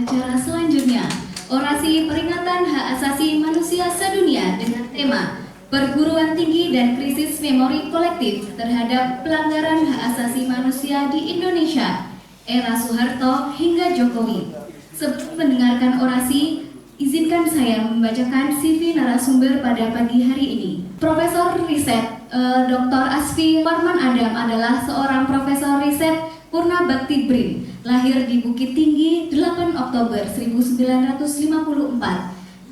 Acara selanjutnya, orasi peringatan hak asasi manusia sedunia dengan tema Perguruan Tinggi dan Krisis Memori Kolektif terhadap pelanggaran hak asasi manusia di Indonesia, era Soeharto hingga Jokowi. Sebelum mendengarkan orasi, izinkan saya membacakan CV narasumber pada pagi hari ini. Profesor Riset Dr. Asfi Warman Adam adalah seorang profesor riset Purna Bakti BRIN, lahir di Bukit Tinggi 8 Oktober 1954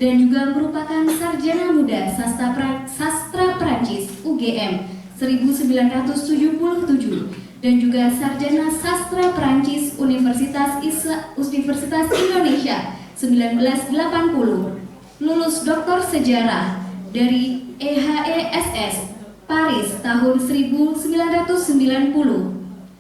dan juga merupakan sarjana muda sastra Prancis UGM 1977 dan juga sarjana sastra Prancis Universitas Indonesia 1980, lulus doktor sejarah dari EHESS Paris tahun 1990,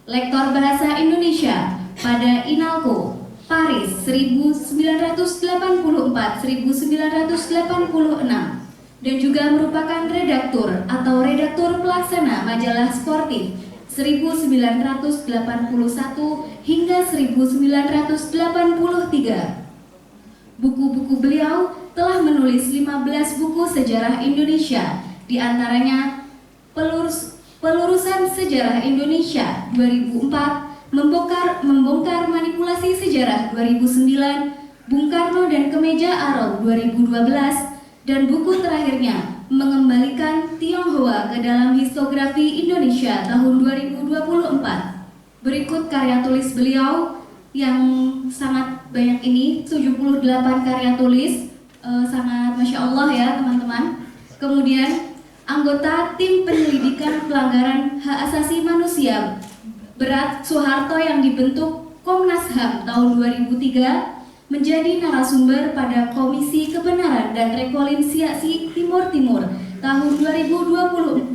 lektor bahasa Indonesia pada INALCO Paris 1984-1986 dan juga merupakan redaktur atau redaktur pelaksana majalah sportif 1981 hingga 1983. Buku-buku beliau telah menulis 15 buku sejarah Indonesia, di antaranya Pelurusan Sejarah Indonesia 2004, Membongkar Manipulasi Sejarah 2009, Bung Karno dan Kemeja Arau 2012, dan buku terakhirnya Mengembalikan Tionghoa ke dalam Historiografi Indonesia tahun 2024. Berikut karya tulis beliau yang sangat banyak ini, 78 karya tulis, sangat Masya Allah ya teman-teman. Kemudian anggota tim penyelidikan pelanggaran hak asasi manusia berat Soeharto yang dibentuk Komnas HAM tahun 2003, menjadi narasumber pada Komisi Kebenaran dan Rekonsiliasi Timur Timur tahun 2004.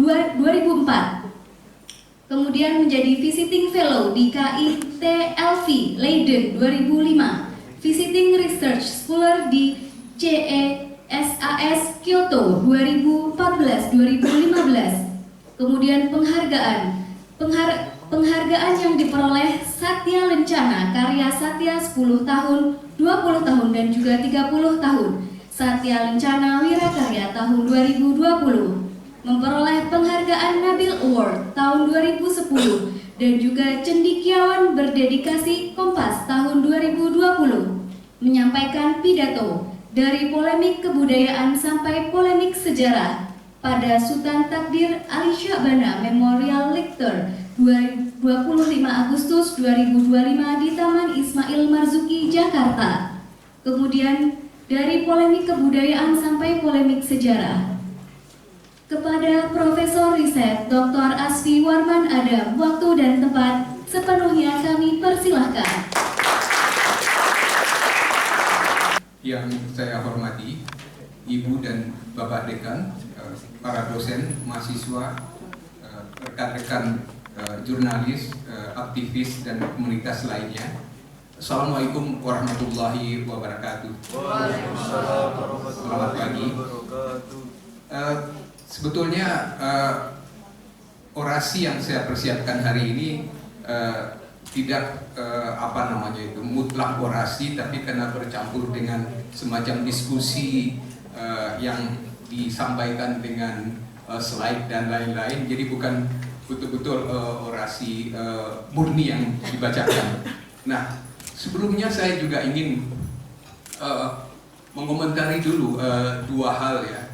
Kemudian menjadi Visiting Fellow di KITLV Leiden 2005, Visiting Research Scholar di CESAS Kyoto 2014-2015. Kemudian penghargaan yang diperoleh Satya Lencana karya Satya 10 tahun, 20 tahun dan juga 30 tahun. Satya Lencana Wirakarya tahun 2020. Memperoleh penghargaan Nabil Award tahun 2010 dan juga Cendekiawan Berdedikasi Kompas tahun 2020. Menyampaikan pidato dari polemik kebudayaan sampai polemik sejarah pada Sultan Takdir Ali Syahbana Memorial Lecture 25 Agustus 2025 di Taman Ismail Marzuki, Jakarta. Kemudian dari polemik kebudayaan sampai polemik sejarah. Kepada Profesor Riset Dr. Asfi Warman Adam, waktu dan tempat sepenuhnya kami persilahkan. Yang saya hormati, Ibu dan Bapak Dekan, para dosen, mahasiswa, rekan-rekan jurnalis, aktivis, dan komunitas lainnya. Assalamualaikum warahmatullahi wabarakatuh. Waalaikumsalam warahmatullahi wabarakatuh. Sebetulnya orasi yang saya persiapkan hari ini tidak mutlak orasi, tapi karena bercampur dengan semacam diskusi yang disampaikan dengan slide dan lain-lain, jadi bukan betul-betul orasi murni yang dibacakan. Nah, sebelumnya saya juga ingin mengomentari dulu dua hal ya,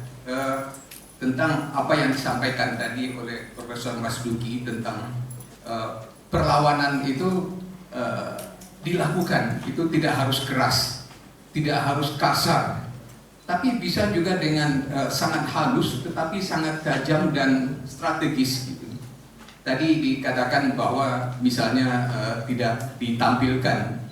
tentang apa yang disampaikan tadi oleh Profesor Mas Duki tentang perlawanan itu dilakukan, itu tidak harus keras, tidak harus kasar, tapi bisa juga dengan sangat halus tetapi sangat tajam dan strategis gitu. Tadi dikatakan bahwa misalnya tidak ditampilkan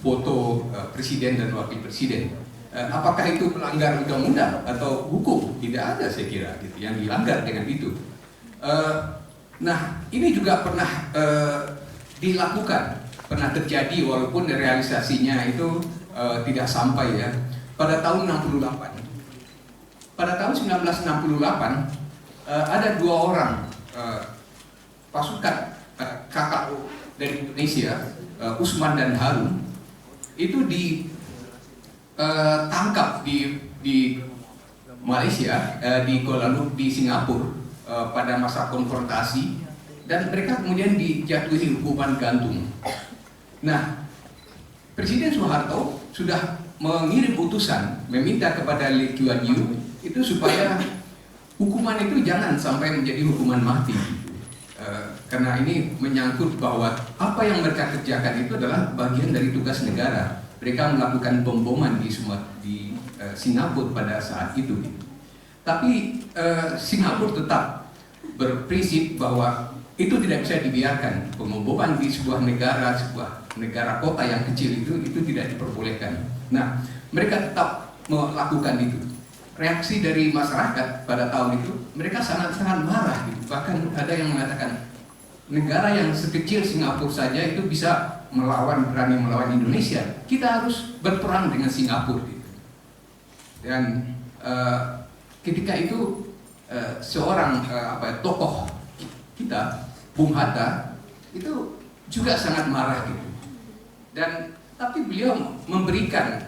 foto presiden dan wakil presiden. Apakah itu melanggar undang-undang atau hukum? Tidak ada, saya kira gitu, yang dilanggar dengan itu. Nah, ini juga pernah dilakukan, pernah terjadi walaupun realisasinya itu tidak sampai ya. Pada tahun 68, pada tahun 1968 ada dua orang pasukan KKO dari Indonesia, Usman dan Harun, itu ditangkap di Malaysia, di Kuala Lumpur, di Singapura pada masa konfrontasi, dan mereka kemudian dijatuhi hukuman gantung. Nah, Presiden Soeharto sudah mengirim utusan meminta kepada Lee Kuan Yew itu supaya hukuman itu jangan sampai menjadi hukuman mati. Karena ini menyangkut bahwa apa yang mereka kerjakan itu adalah bagian dari tugas negara. Mereka melakukan pemboman di Singapura pada saat itu. Tapi Singapura tetap berprinsip bahwa itu tidak bisa dibiarkan. Pemboman di sebuah negara kota yang kecil itu tidak diperbolehkan. Nah, mereka tetap melakukan itu. Reaksi dari masyarakat pada tahun itu, mereka sangat-sangat marah gitu. Bahkan ada yang mengatakan negara yang sekecil Singapura saja itu bisa berani melawan Indonesia. Kita harus berperang dengan Singapura gitu. Dan ketika itu seorang tokoh kita, Bung Hatta, itu juga sangat marah gitu. Dan tapi beliau memberikan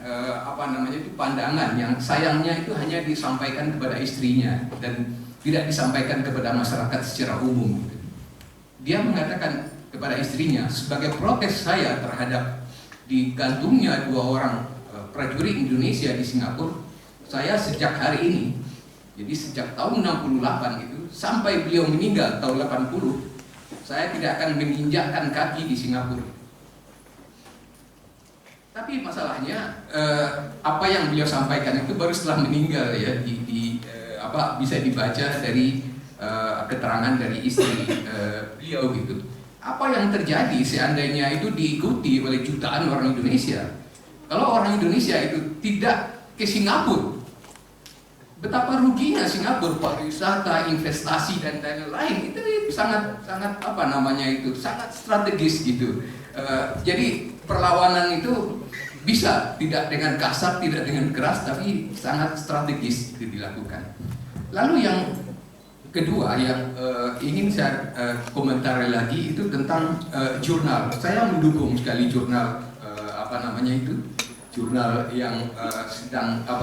pandangan yang sayangnya itu hanya disampaikan kepada istrinya dan tidak disampaikan kepada masyarakat secara umum. Dia mengatakan kepada istrinya, sebagai protes saya terhadap digantungnya 2 orang prajurit Indonesia di Singapura, saya sejak hari ini, jadi sejak tahun 68 itu sampai beliau meninggal tahun 80, saya tidak akan menginjakkan kaki di Singapura. Tapi masalahnya apa yang beliau sampaikan itu baru setelah meninggal ya, bisa dibaca dari keterangan dari istri beliau gitu. Apa yang terjadi seandainya itu diikuti oleh jutaan orang Indonesia? Kalau orang Indonesia itu tidak ke Singapura, betapa ruginya Singapura, pariwisata, investasi dan lain-lain itu sangat sangat strategis gitu. Jadi perlawanan itu bisa tidak dengan kasar, tidak dengan keras, tapi sangat strategis itu dilakukan. Lalu yang kedua yang ingin saya komentari lagi itu tentang jurnal. Saya mendukung sekali jurnal jurnal yang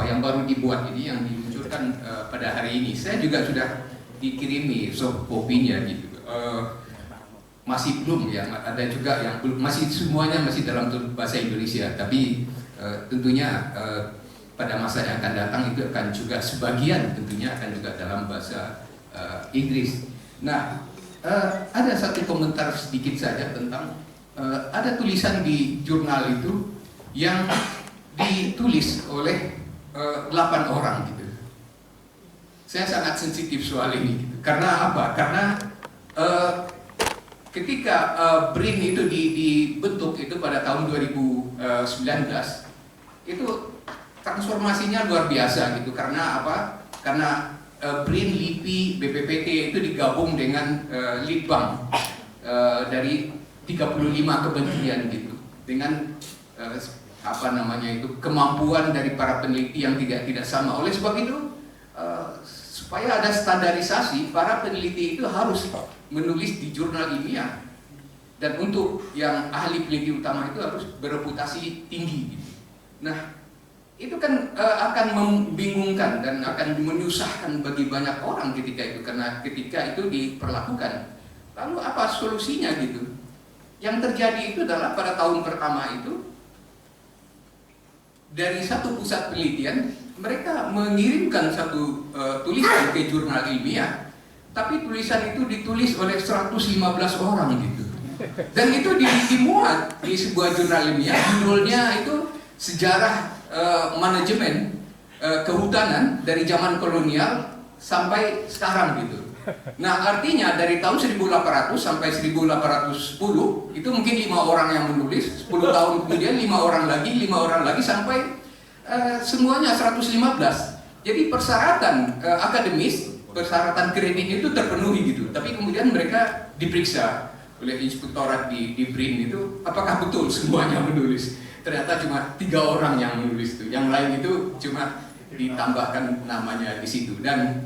yang baru dibuat ini, yang diluncurkan pada hari ini. Saya juga sudah dikirimi soft copy-nya gitu. Masih belum ya, ada juga yang belum, masih semuanya masih dalam bahasa Indonesia, tapi tentunya pada masa yang akan datang itu akan juga sebagian tentunya akan juga dalam bahasa Inggris. Nah, ada satu komentar sedikit saja tentang ada tulisan di jurnal itu yang ditulis oleh 8 orang gitu. Saya sangat sensitif soal ini gitu. Karena apa? Karena ketika BRIN itu dibentuk itu pada tahun 2019, itu transformasinya luar biasa gitu. Karena apa? Karena BRIN, LIPI, BPPT itu digabung dengan Litbang dari 35 kementerian gitu, dengan kemampuan dari para peneliti yang tidak sama. Oleh sebab itu, supaya ada standarisasi, para peneliti itu harus menulis di jurnal ilmiah, dan untuk yang ahli peneliti utama itu harus bereputasi tinggi gitu. Nah, itu kan akan membingungkan dan akan menyusahkan bagi banyak orang ketika itu, karena ketika itu diperlakukan. Lalu apa solusinya gitu? Yang terjadi itu adalah pada tahun pertama itu, dari satu pusat penelitian mereka mengirimkan satu tulisan ke jurnal ilmiah, tapi tulisan itu ditulis oleh 115 orang gitu. Dan itu dimuat di sebuah jurnal ilmiah, judulnya itu Sejarah Manajemen Kehutanan dari Zaman Kolonial sampai sekarang gitu. Nah, artinya dari tahun 1800 sampai 1810 itu mungkin 5 orang yang menulis, 10 tahun kemudian 5 orang lagi sampai semuanya 115. Jadi persyaratan akademis, persyaratan kredit itu terpenuhi gitu. Tapi kemudian mereka diperiksa oleh inspektorat di BRIN itu, apakah betul semuanya menulis. Ternyata cuma 3 orang yang menulis itu, yang lain itu cuma ditambahkan namanya di situ. Dan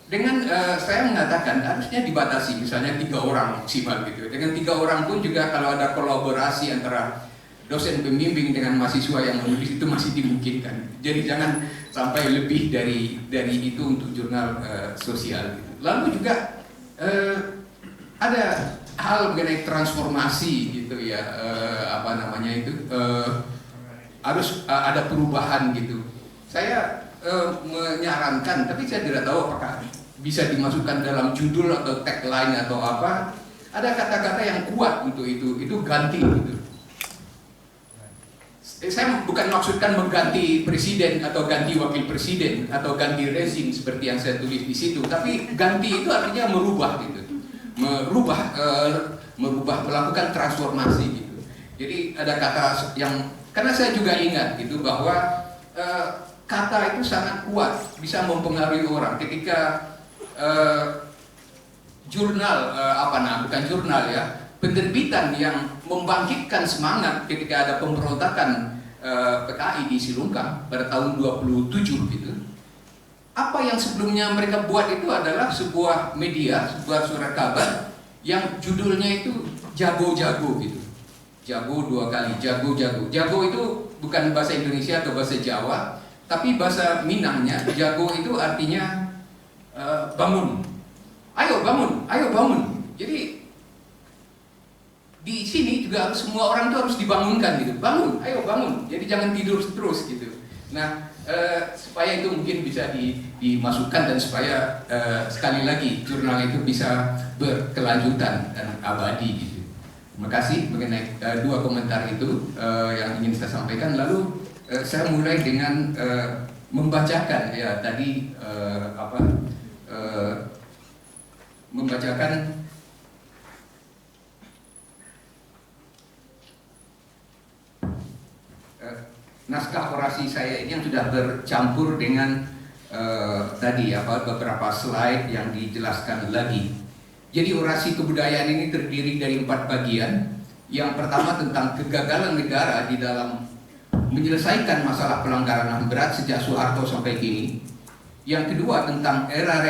dengan saya mengatakan harusnya dibatasi, misalnya 3 orang maksimal gitu. Dengan 3 orang pun juga kalau ada kolaborasi antara dosen pembimbing dengan mahasiswa yang menulis itu masih dimungkinkan. Jadi jangan sampai lebih dari itu untuk jurnal sosial. Gitu. Lalu juga ada hal mengenai transformasi gitu ya, harus ada perubahan gitu. Saya menyarankan, tapi saya tidak tahu apakah bisa dimasukkan dalam judul atau tagline atau apa. Ada kata-kata yang kuat untuk itu ganti gitu. Saya bukan maksudkan mengganti presiden atau ganti wakil presiden atau ganti rezim seperti yang saya tulis di situ, tapi ganti itu artinya merubah gitu, merubah melakukan transformasi gitu. Jadi ada kata yang karena saya juga ingat gitu bahwa kata itu sangat kuat, bisa mempengaruhi orang. Ketika jurnal bukan jurnal ya, penerbitan yang membangkitkan semangat ketika ada pemberontakan PKI di Silungkang pada tahun 27 gitu. Apa yang sebelumnya mereka buat itu adalah sebuah media, sebuah surat kabar yang judulnya itu jago-jago gitu. Jago 2 kali, jago-jago. Jago itu bukan bahasa Indonesia atau bahasa Jawa, tapi bahasa Minangnya jago itu artinya bangun. Ayo bangun, ayo bangun. Jadi di sini juga semua orang itu harus dibangunkan gitu. Bangun, ayo bangun. Jadi jangan tidur terus gitu. Nah, supaya itu mungkin bisa dimasukkan dan supaya sekali lagi jurnal itu bisa berkelanjutan dan abadi gitu. Terima kasih mengenai 2 komentar itu yang ingin saya sampaikan. Lalu saya mulai dengan membacakan ya tadi membacakan naskah orasi saya ini yang sudah bercampur dengan beberapa slide yang dijelaskan lagi. Jadi orasi kebudayaan ini terdiri dari 4 bagian. Yang pertama tentang kegagalan negara di dalam menyelesaikan masalah pelanggaran HAM berat sejak Soeharto sampai kini. Yang kedua tentang era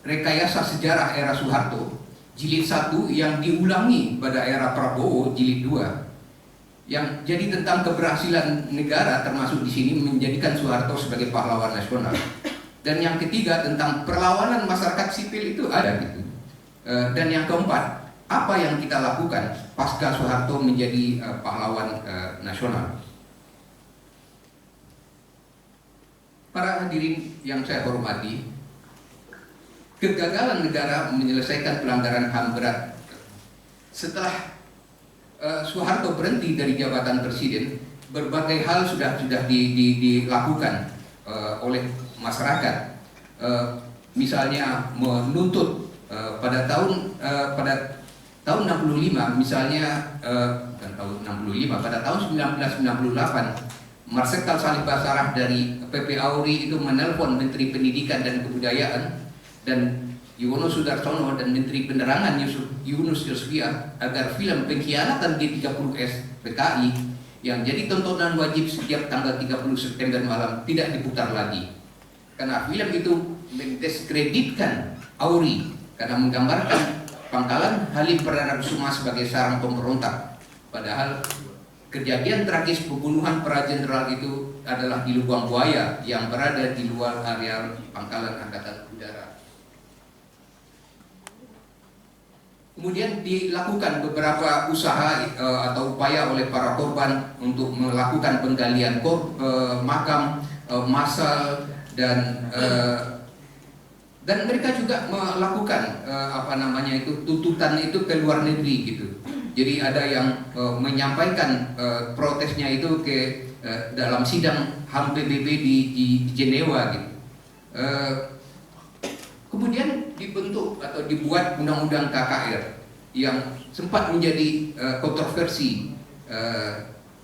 rekayasa sejarah era Soeharto, jilid 1 yang diulangi pada era Prabowo, jilid 2. Yang jadi tentang keberhasilan negara termasuk di sini menjadikan Soeharto sebagai pahlawan nasional. Dan yang ketiga tentang perlawanan masyarakat sipil itu ada gitu. Dan yang keempat, apa yang kita lakukan pasca Soeharto menjadi pahlawan nasional. Para hadirin yang saya hormati, kegagalan negara menyelesaikan pelanggaran HAM berat setelah Soeharto berhenti dari jabatan presiden, berbagai hal sudah dilakukan oleh masyarakat. Misalnya menuntut pada tahun 65, misalnya bukan tahun 65, pada tahun 1998, Marsekal Salih Basarah dari PP Auri itu menelpon Menteri Pendidikan dan Kebudayaan dan Yuwono Sudarsono dan Menteri Penerangan Yunus Yosvia agar film Pengkhianatan G30S PKI yang jadi tontonan wajib setiap tanggal 30 September malam tidak diputar lagi. Karena film itu mendiskreditkan Auri karena menggambarkan Pangkalan Halim Perdana Kusuma sebagai sarang pemberontak. Padahal kejadian tragis pembunuhan para jenderal itu adalah di Lubang Buaya yang berada di luar area Pangkalan Angkatan Udara. Kemudian dilakukan beberapa usaha atau upaya oleh para korban untuk melakukan penggalian makam massal dan mereka juga melakukan tuntutan itu ke luar negeri gitu. Jadi ada yang menyampaikan protesnya itu ke dalam sidang HAM PBB di Jenewa gitu. Kemudian dibentuk atau dibuat undang-undang KKR yang sempat menjadi kontroversi.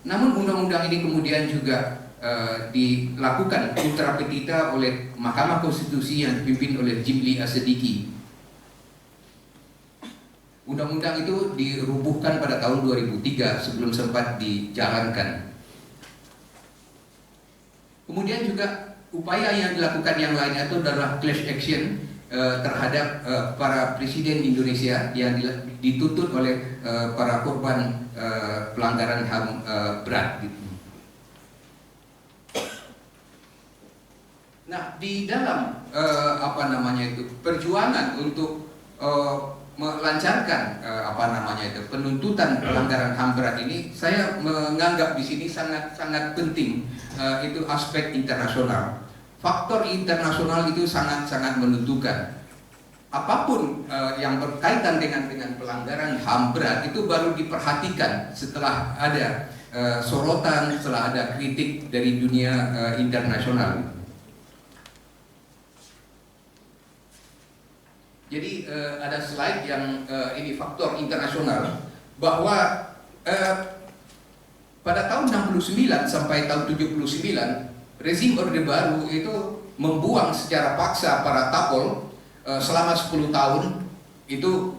Namun undang-undang ini kemudian juga dilakukan ultra petita oleh Mahkamah Konstitusi yang dipimpin oleh Jimli Asediki. Undang-undang itu dirubuhkan pada tahun 2003 sebelum sempat dijalankan. Kemudian juga upaya yang dilakukan yang lainnya itu adalah class action terhadap para presiden Indonesia yang dituntut oleh para korban pelanggaran HAM berat gitu. Nah, di dalam perjuangan untuk melancarkan penuntutan pelanggaran HAM berat ini, saya menganggap di sini sangat penting itu aspek internasional. Faktor internasional itu sangat menentukan. Apapun yang berkaitan dengan pelanggaran HAM berat itu baru diperhatikan setelah ada sorotan, setelah ada kritik dari dunia internasional. Jadi ada slide yang ini faktor internasional, bahwa pada tahun 69 sampai tahun 79 rezim Orde Baru itu membuang secara paksa para tapol selama 10 tahun itu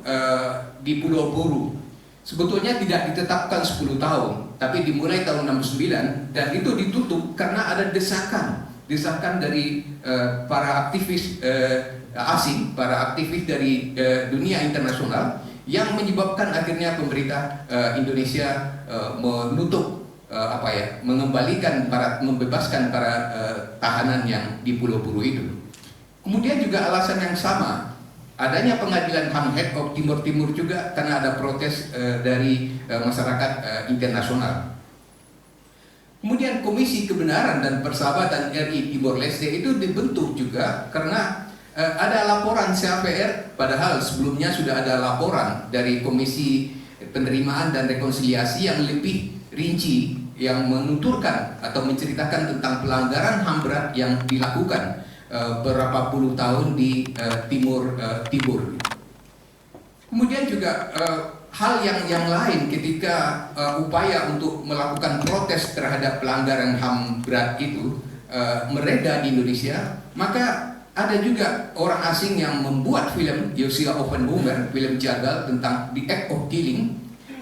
di Pulau Buru. Sebetulnya tidak ditetapkan 10 tahun, tapi dimulai tahun 69 dan itu ditutup karena ada desakan dari para aktivis asing, para aktivis dari dunia internasional yang menyebabkan akhirnya pemerintah Indonesia menutup membebaskan para tahanan yang di Pulau Buru itu. Kemudian juga alasan yang sama, adanya pengadilan HAM Hague Timur Timur juga karena ada protes dari masyarakat internasional. Kemudian Komisi Kebenaran dan Persahabatan RI Timor Leste itu dibentuk juga karena ada laporan CAPR, padahal sebelumnya sudah ada laporan dari Komisi Penerimaan dan Rekonsiliasi yang lebih rinci, yang menuturkan atau menceritakan tentang pelanggaran HAM berat yang dilakukan berapa puluh tahun di Timur. Kemudian juga hal yang lain ketika upaya untuk melakukan protes terhadap pelanggaran HAM berat itu mereda di Indonesia, maka ada juga orang asing yang membuat film, Josia Oppenheimer, film jagal tentang The Act of Killing,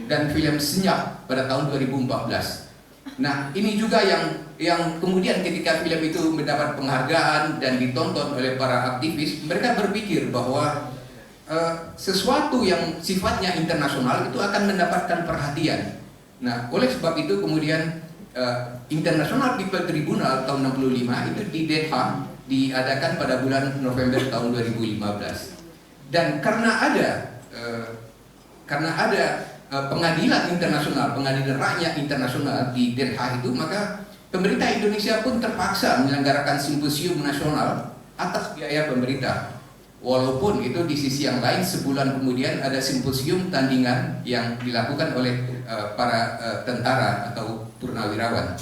dan film Senyap pada tahun 2014. Nah, ini juga yang kemudian ketika film itu mendapat penghargaan dan ditonton oleh para aktivis, mereka berpikir bahwa sesuatu yang sifatnya internasional itu akan mendapatkan perhatian. Nah, oleh sebab itu kemudian International People Tribunal tahun 65 itu di Den Haag diadakan pada bulan November tahun 2015. Dan karena ada pengadilan internasional, pengadilan rakyat internasional di Den Haag itu, maka pemerintah Indonesia pun terpaksa menyelenggarakan simposium nasional atas biaya pemerintah. Walaupun itu di sisi yang lain sebulan kemudian ada simposium tandingan yang dilakukan oleh para tentara atau purnawirawan.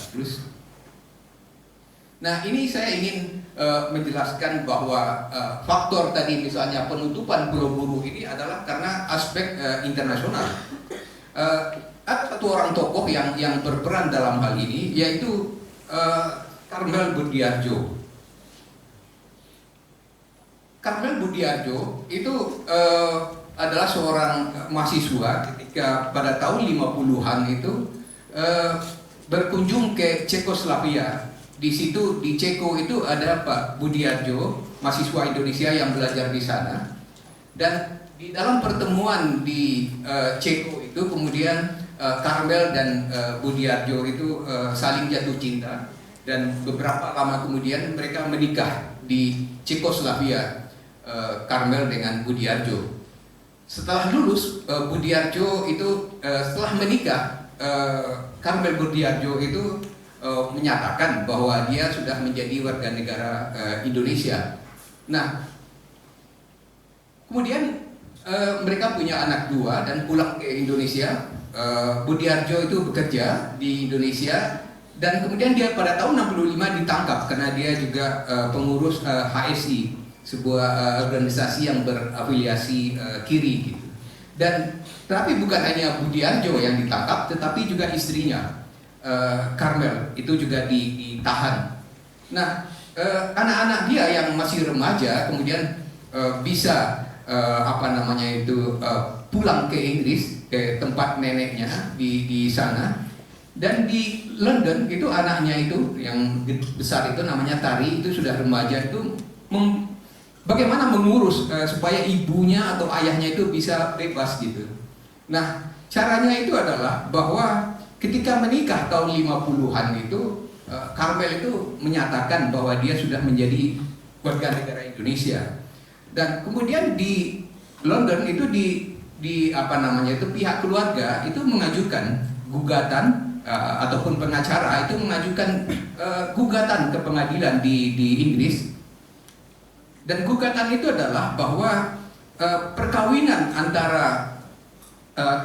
Nah, ini saya ingin menjelaskan bahwa faktor tadi misalnya penutupan Pulau Buru ini adalah karena aspek internasional. Ada satu orang tokoh yang berperan dalam hal ini, yaitu Karmel Budiardjo. Karmel Budiardjo itu adalah seorang mahasiswa ketika pada tahun 50-an itu berkunjung ke Cekoslovakia. Di situ di Ceko itu ada Pak Budiardjo, mahasiswa Indonesia yang belajar di sana. Dan di dalam pertemuan di Ceko itu kemudian Karmel dan Budiardjo itu saling jatuh cinta, dan beberapa lama kemudian mereka menikah di Cekoslovakia. Karmel dengan Budiardjo. Setelah lulus, Budiardjo itu setelah menikah, Karmel Budiardjo itu menyatakan bahwa dia sudah menjadi warga negara Indonesia. Nah, kemudian mereka punya anak dua dan pulang ke Indonesia. Budiardjo itu bekerja di Indonesia dan kemudian dia pada tahun 65 ditangkap karena dia juga pengurus HSI, sebuah organisasi yang berafiliasi kiri gitu. Dan tapi bukan hanya Budiardjo yang ditangkap, tetapi juga istrinya Karmel itu juga ditahan. Nah, anak-anak dia yang masih remaja kemudian bisa pulang ke Inggris, ke tempat neneknya di sana. Dan di London itu anaknya itu yang besar itu namanya Tari, itu sudah remaja, itu bagaimana mengurus supaya ibunya atau ayahnya itu bisa bebas gitu. Nah, caranya itu adalah bahwa ketika menikah tahun 50-an itu, Karmel itu menyatakan bahwa dia sudah menjadi warga negara Indonesia. Dan kemudian di London itu pihak keluarga itu mengajukan gugatan ataupun pengacara itu mengajukan gugatan ke pengadilan di Inggris. Dan gugatan itu adalah bahwa perkawinan antara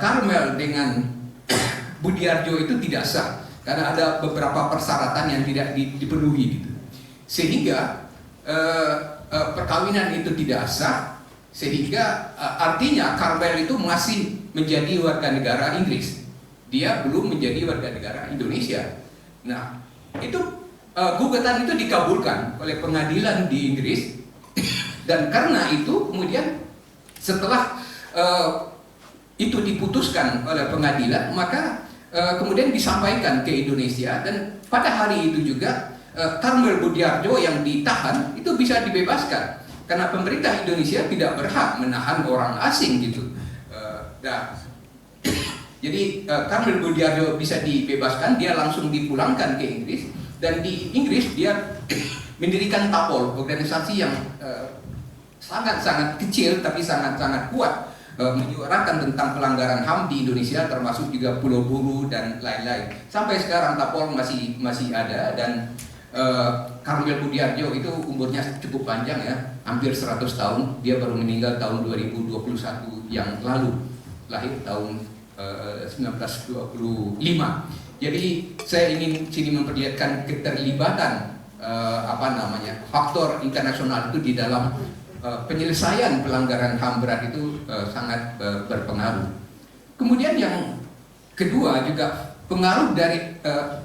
Karmel dengan Budiarjo itu tidak sah karena ada beberapa persyaratan yang tidak dipenuhi gitu. Sehingga perkawinan itu tidak sah, sehingga artinya Karmel itu masih menjadi warga negara Inggris. Dia belum menjadi warga negara Indonesia. Nah, itu gugatan itu dikabulkan oleh pengadilan di Inggris. Dan karena itu kemudian setelah itu diputuskan oleh pengadilan, maka kemudian disampaikan ke Indonesia, dan pada hari itu juga Karmel Budiarjo yang ditahan itu bisa dibebaskan karena pemerintah Indonesia tidak berhak menahan orang asing gitu. Jadi Karmel Budiarjo bisa dibebaskan, dia langsung dipulangkan ke Inggris, dan di Inggris dia mendirikan TAPOL, organisasi yang sangat-sangat kecil tapi sangat-sangat kuat, menyuarakan tentang pelanggaran HAM di Indonesia, termasuk juga Pulau Buru dan lain-lain. Sampai sekarang TAPOL masih ada, dan Karmel Budiarjo itu umurnya cukup panjang ya, hampir 100 tahun. Dia baru meninggal tahun 2021 yang lalu, lahir tahun 1925. Jadi saya ingin sini memperlihatkan keterlibatan faktor internasional itu di dalam penyelesaian pelanggaran HAM berat itu sangat berpengaruh. Kemudian yang kedua juga pengaruh dari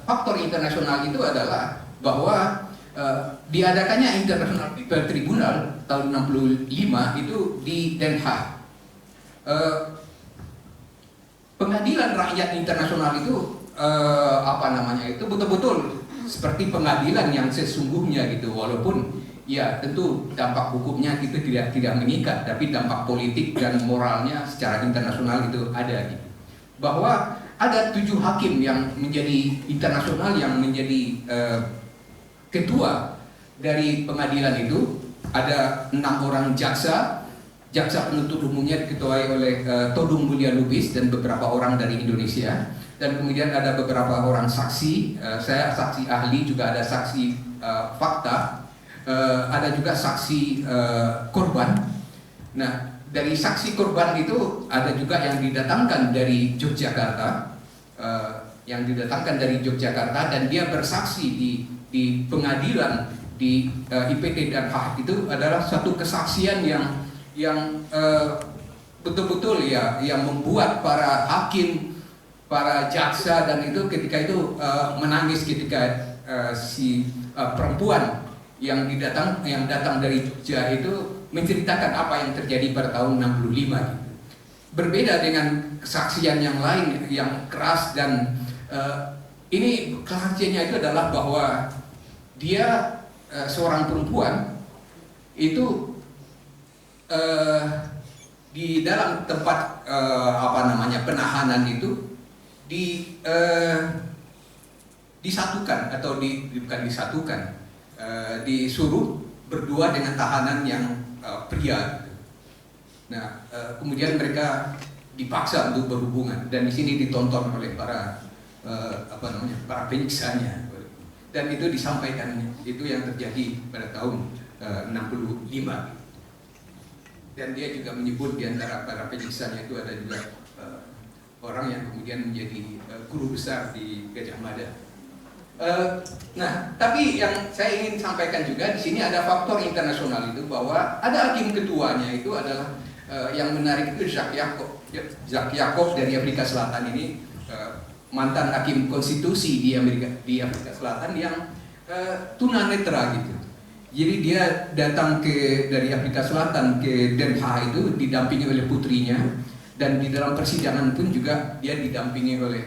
faktor internasional itu adalah bahwa diadakannya International People Tribunal tahun 65 itu di Den Haag. Pengadilan rakyat internasional itu itu betul-betul seperti pengadilan yang sesungguhnya gitu, walaupun ya tentu dampak hukumnya itu tidak mengikat, tapi dampak politik dan moralnya secara internasional itu ada gitu. Bahwa ada 7 hakim yang menjadi internasional yang menjadi ketua dari pengadilan itu, ada 6 orang jaksa penuntut umumnya diketuai oleh Todung Mulya Lubis dan beberapa orang dari Indonesia, dan kemudian ada beberapa orang saksi, saya saksi ahli, juga ada saksi fakta, ada juga saksi korban. Nah, dari saksi korban itu ada juga yang didatangkan dari Yogyakarta, dan dia bersaksi di pengadilan di IPT Den Haag. Itu adalah satu kesaksian yang betul-betul ya, yang membuat para hakim, para jaksa dan itu ketika itu menangis ketika si perempuan yang datang dari Jogja itu menceritakan apa yang terjadi pada tahun 65 gitu. Berbeda dengan kesaksian yang lain yang keras, dan ini kesaksiannya itu adalah bahwa dia seorang perempuan itu di dalam tempat penahanan itu disatukan atau bukan disatukan, disuruh berdua dengan tahanan yang pria. Nah, kemudian mereka dipaksa untuk berhubungan, dan di sini ditonton oleh para penyiksanya, dan itu disampaikan, itu yang terjadi pada tahun 65. Dan dia juga menyebut di antara para penyiksanya itu ada juga orang yang kemudian menjadi guru besar di Gajah Mada. Nah, tapi yang saya ingin sampaikan juga di sini ada faktor internasional itu, bahwa ada hakim ketuanya itu adalah yang menarik itu Jacques Jacob dari Afrika Selatan ini, mantan hakim konstitusi di Afrika Selatan yang tunanetra gitu. Jadi dia datang dari Afrika Selatan ke Den Haag itu didampingi oleh putrinya, dan di dalam persidangan pun juga dia didampingi oleh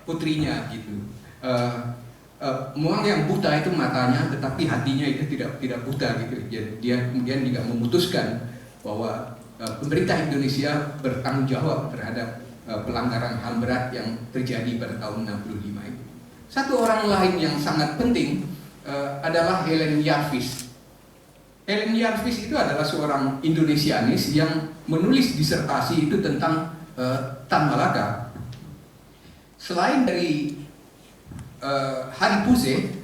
putrinya gitu. Memang yang buta itu matanya, tetapi hatinya itu tidak buta gitu. Jadi dia kemudian juga memutuskan bahwa pemerintah Indonesia bertanggung jawab terhadap pelanggaran HAM berat yang terjadi pada tahun 65 itu. Satu orang lain yang sangat penting adalah Helen Jarvis. Helen Jarvis itu adalah seorang Indonesianis yang menulis disertasi itu tentang Tan Malaka. Selain dari Hari Puse,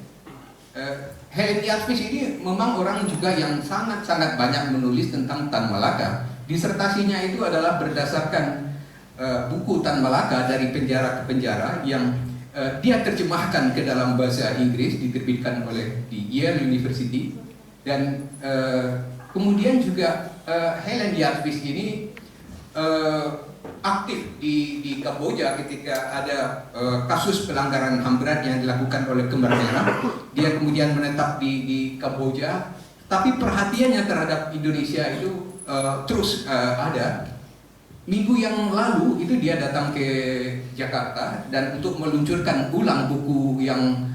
Helen Jarvis ini memang orang juga yang sangat banyak menulis tentang Tan Malaka. Disertasinya itu adalah berdasarkan buku Tan Malaka dari penjara ke penjara yang dia terjemahkan ke dalam bahasa Inggris, diterbitkan oleh di Yale University. Dan kemudian juga Helen Jarvis ini aktif di Kamboja ketika ada kasus pelanggaran HAM berat yang dilakukan oleh Kembar Merah. Dia kemudian menetap di Kamboja, tapi perhatiannya terhadap Indonesia itu terus ada. Minggu yang lalu itu dia datang ke Jakarta dan untuk meluncurkan ulang buku yang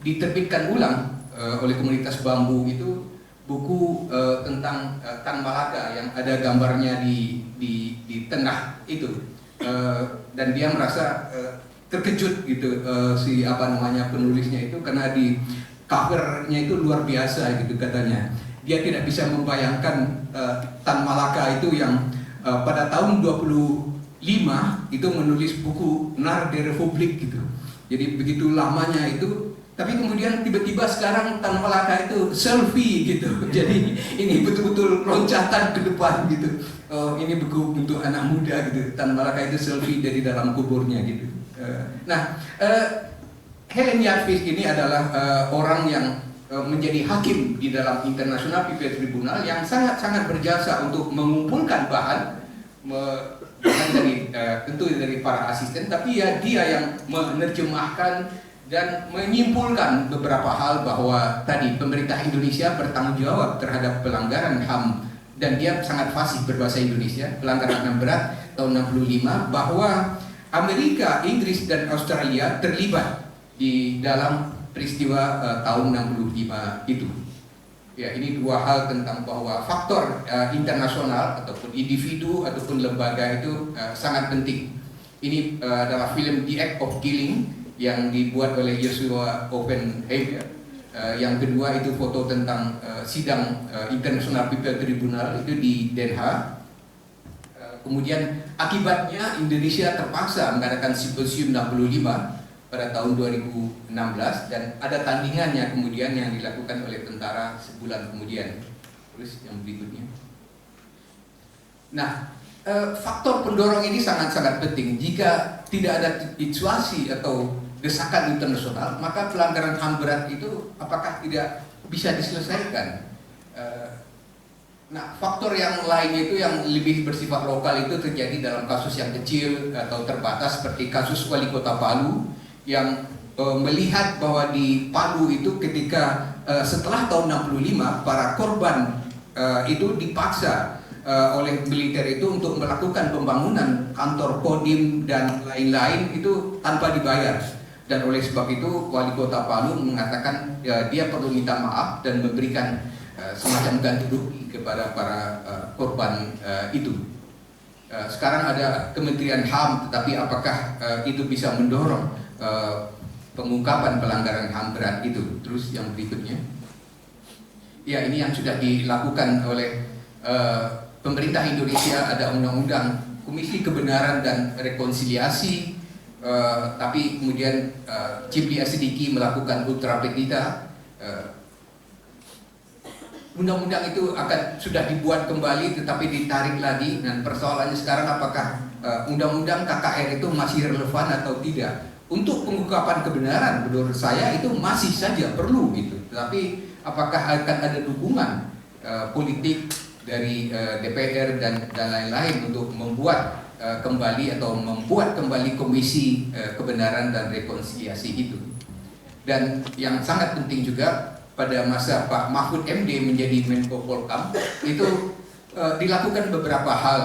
diterbitkan ulang oleh komunitas bambu itu, buku tentang Tan Malaka yang ada gambarnya di tengah itu, dan dia merasa terkejut gitu, si penulisnya itu, karena di covernya itu luar biasa gitu katanya. Dia tidak bisa membayangkan Tan Malaka itu yang pada tahun 25 itu menulis buku Nar de Republik gitu. Jadi begitu lamanya itu. Tapi kemudian tiba-tiba sekarang Tan Malaka itu selfie gitu. Jadi ini betul-betul loncatan ke depan gitu. Ini buku untuk anak muda gitu. Tan Malaka itu selfie dari dalam kuburnya gitu. Helen Jarvis ini adalah orang yang menjadi hakim di dalam International People Tribunal yang sangat berjasa untuk mengumpulkan bahan dari tentu dari para asisten, tapi ya dia yang menerjemahkan dan menyimpulkan beberapa hal bahwa tadi pemerintah Indonesia bertanggung jawab terhadap pelanggaran HAM, dan dia sangat fasih berbahasa Indonesia, pelanggaran HAM berat tahun 65, bahwa Amerika, Inggris dan Australia terlibat di dalam peristiwa tahun 65 itu. Ya, ini dua hal tentang bahwa faktor internasional ataupun individu ataupun lembaga itu sangat penting. Ini adalah film The Act of Killing yang dibuat oleh Joshua Oppenheimer. Yang kedua itu foto tentang sidang International People Tribunal itu di Den Haag. Kemudian akibatnya Indonesia terpaksa mengadakan simposium 65 pada tahun 2016, dan ada tandingannya kemudian yang dilakukan oleh tentara sebulan kemudian. Terus yang berikutnya. Nah, faktor pendorong ini sangat penting. Jika tidak ada situasi atau desakan internasional, maka pelanggaran HAM berat itu apakah tidak bisa diselesaikan? Nah, faktor yang lain itu yang lebih bersifat lokal itu terjadi dalam kasus yang kecil atau terbatas, seperti kasus wali kota Palu yang melihat bahwa di Palu itu ketika setelah tahun 65 para korban itu dipaksa oleh militer itu untuk melakukan pembangunan kantor Kodim dan lain-lain itu tanpa dibayar. Dan oleh sebab itu wali kota Palu mengatakan dia perlu minta maaf dan memberikan semacam ganti rugi kepada para korban itu. Sekarang ada Kementerian HAM, tetapi apakah itu bisa mendorong pengungkapan pelanggaran HAM berat itu? Terus yang berikutnya, ya ini yang sudah dilakukan oleh pemerintah Indonesia. Ada undang-undang Komisi Kebenaran dan Rekonsiliasi, tapi kemudian Cipli Asidiki melakukan ultra petita. Undang-undang itu sudah dibuat kembali tetapi ditarik lagi, dan persoalannya sekarang apakah undang-undang KKR itu masih relevan atau tidak. Untuk pengungkapan kebenaran menurut saya itu masih saja perlu gitu. Tetapi apakah akan ada dukungan politik dari DPR dan lain-lain untuk membuat kembali atau membuat kembali Komisi Kebenaran dan Rekonsiliasi itu. Dan yang sangat penting juga, pada masa Pak Mahfud MD menjadi Menko Polkam itu dilakukan beberapa hal.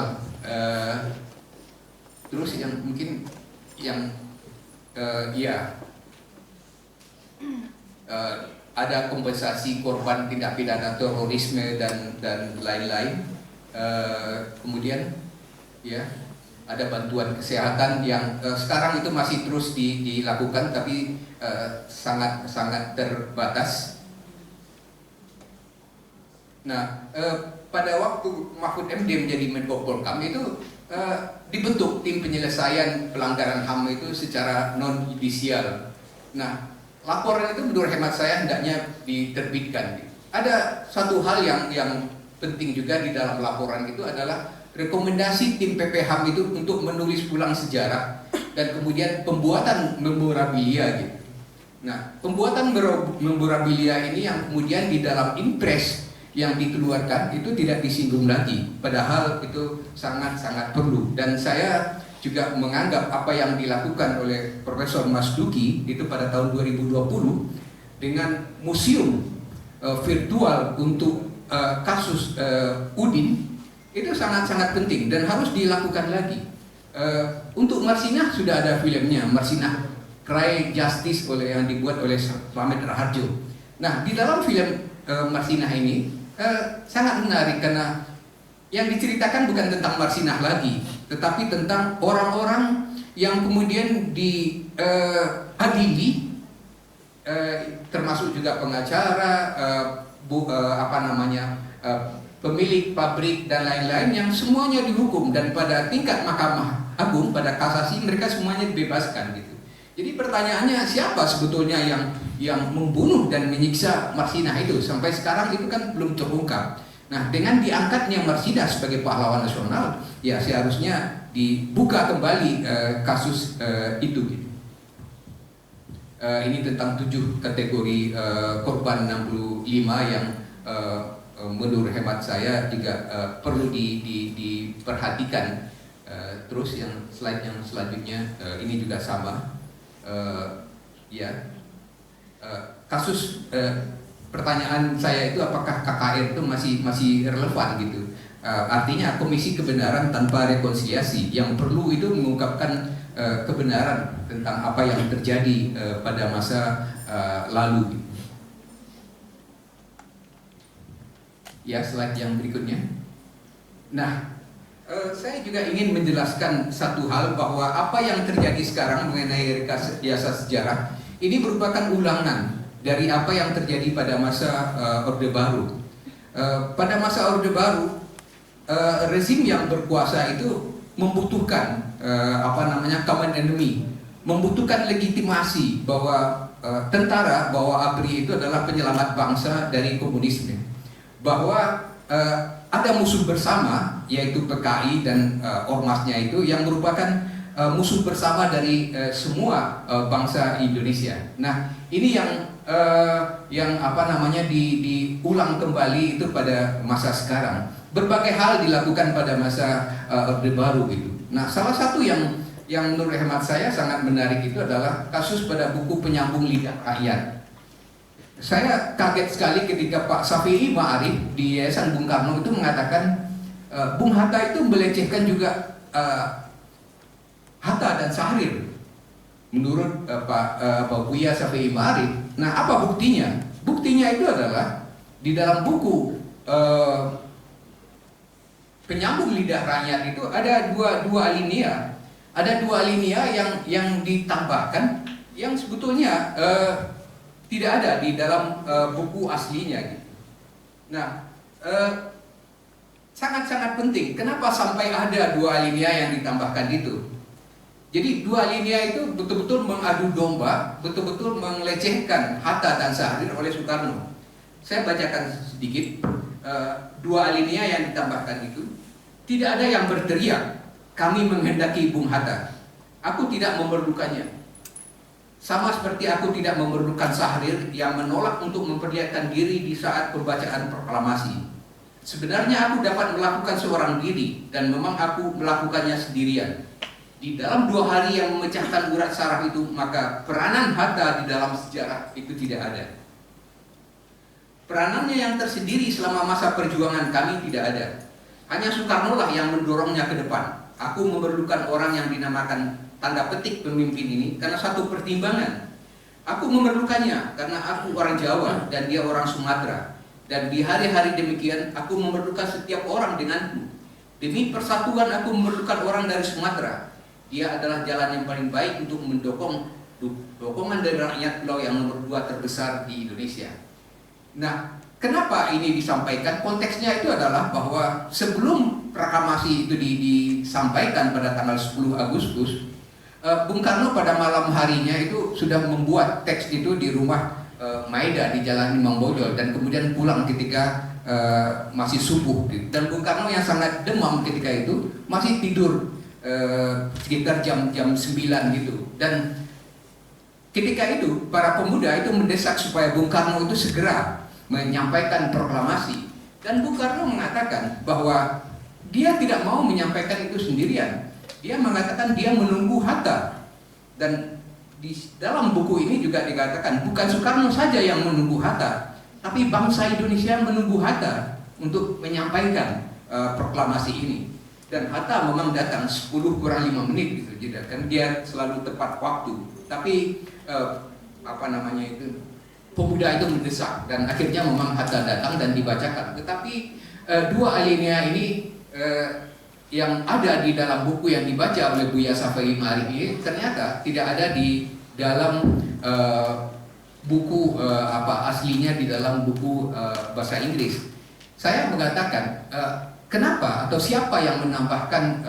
Terus yang mungkin yang ada kompensasi korban tindak pidana terorisme dan lain-lain. Kemudian ya ada bantuan kesehatan yang sekarang itu masih terus dilakukan, tapi sangat terbatas. Nah, pada waktu Mahfud MD menjadi Menko Polkam itu dibentuk tim penyelesaian pelanggaran HAM itu secara non yudisial. Nah, laporan itu menurut hemat saya hendaknya diterbitkan. Ada satu hal yang penting juga di dalam laporan itu adalah rekomendasi tim PPHAM itu untuk menulis ulang sejarah dan kemudian pembuatan memorabilia gitu. Nah, pembuatan memorabilia ini yang kemudian di dalam impres yang dikeluarkan itu tidak disinggung lagi, padahal itu sangat-sangat perlu. Dan saya juga menganggap apa yang dilakukan oleh Profesor Masduki itu pada tahun 2020 dengan museum virtual untuk kasus Udin itu sangat-sangat penting dan harus dilakukan lagi. Untuk Marsinah sudah ada filmnya, Marsinah Cry Justice yang dibuat oleh Slamet Raharjo. Nah, di dalam film Marsinah ini sangat menarik karena yang diceritakan bukan tentang Marsinah lagi, tetapi tentang orang-orang yang kemudian diadili, termasuk juga pengacara, pemilik pabrik dan lain-lain yang semuanya dihukum, dan pada tingkat Mahkamah Agung pada kasasi mereka semuanya dibebaskan gitu. Jadi pertanyaannya siapa sebetulnya yang membunuh dan menyiksa Marsinah itu? Sampai sekarang itu kan belum terungkap. Nah, dengan diangkatnya Marsinah sebagai pahlawan nasional, ya seharusnya dibuka kembali kasus itu gitu. Ini tentang 7 kategori korban 65 yang menurut hemat saya juga perlu diperhatikan. Terus yang slide yang selanjutnya ini juga sama, kasus pertanyaan saya itu apakah KKR itu masih relevan gitu. Artinya Komisi Kebenaran tanpa rekonsiliasi, yang perlu itu mengungkapkan kebenaran tentang apa yang terjadi pada masa lalu. Ya, slide yang berikutnya. Nah, saya juga ingin menjelaskan satu hal, bahwa apa yang terjadi sekarang mengenai rekayasa sejarah ini merupakan ulangan dari apa yang terjadi pada masa Orde Baru. Pada masa Orde Baru, rezim yang berkuasa itu membutuhkan common enemy, membutuhkan legitimasi bahwa tentara, bahwa ABRI itu adalah penyelamat bangsa dari komunisme, bahwa ada musuh bersama yaitu PKI dan ormasnya itu yang merupakan musuh bersama dari semua bangsa Indonesia. Nah, ini yang diulang kembali itu pada masa sekarang. Berbagai hal dilakukan pada masa Orde Baru gitu. Nah, salah satu yang menurut hemat saya sangat menarik itu adalah kasus pada buku Penyambung Lidah Rakyat. Saya kaget sekali ketika Pak Safi'i Ma'arif di Yayasan Bung Karno itu mengatakan Bung Hatta itu melecehkan juga Hatta dan Syahrir menurut Pak Buya Safi'i Ma'arif. Nah, apa buktinya? Buktinya itu adalah di dalam buku Penyambung Lidah Rakyat itu ada dua alinea. Ada dua alinea yang ditambahkan yang sebetulnya tidak ada di dalam buku aslinya gitu. Nah, sangat-sangat penting. Kenapa sampai ada dua alinea yang ditambahkan itu? Jadi dua alinea itu betul-betul mengadu domba, betul-betul melecehkan Hatta dan Syahrir oleh Soekarno. Saya bacakan sedikit dua alinea yang ditambahkan itu. Tidak ada yang berteriak, kami menghendaki Bung Hatta. Aku tidak memerlukannya. Sama seperti aku tidak memerlukan Syahrir yang menolak untuk memperlihatkan diri di saat pembacaan proklamasi. Sebenarnya aku dapat melakukan seorang diri, dan memang aku melakukannya sendirian. Di dalam 2 hari yang memecahkan urat saraf itu, maka peranan Hatta di dalam sejarah itu tidak ada. Peranannya yang tersendiri selama masa perjuangan kami tidak ada. Hanya Soekarno lah yang mendorongnya ke depan. Aku memerlukan orang yang dinamakan tanda petik pemimpin ini karena satu pertimbangan. Aku memerlukannya karena aku orang Jawa dan dia orang Sumatera. Dan di hari-hari demikian aku memerlukan setiap orang denganku. Demi persatuan aku memerlukan orang dari Sumatera. Dia adalah jalan yang paling baik untuk mendukung dukungan dari rakyat pulau yang nomor 2 terbesar di Indonesia. Nah, kenapa ini disampaikan? Konteksnya itu adalah bahwa sebelum proklamasi itu disampaikan pada tanggal 10 Agustus, Bung Karno pada malam harinya itu sudah membuat teks itu di rumah Maeda di Jalan Imam Bonjol dan kemudian pulang ketika masih subuh. Dan Bung Karno yang sangat demam ketika itu masih tidur sekitar jam 9 gitu. Dan ketika itu para pemuda itu mendesak supaya Bung Karno itu segera menyampaikan proklamasi. Dan Bung Karno mengatakan bahwa dia tidak mau menyampaikan itu sendirian. Dia mengatakan dia menunggu Hatta. Dan di dalam buku ini juga dikatakan bukan Soekarno saja yang menunggu Hatta, tapi bangsa Indonesia menunggu Hatta untuk menyampaikan proklamasi ini. Dan Hatta memang datang 10 kurang 5 menit gitu, jadi kan dia selalu tepat waktu. Tapi pemuda itu mendesak dan akhirnya memang Hatta datang dan dibacakan. Tetapi dua alinea ini yang ada di dalam buku yang dibaca oleh Buya Syafi'i Ma'arif ini ternyata tidak ada di dalam buku aslinya di dalam buku bahasa Inggris. Saya mengatakan kenapa atau siapa yang menambahkan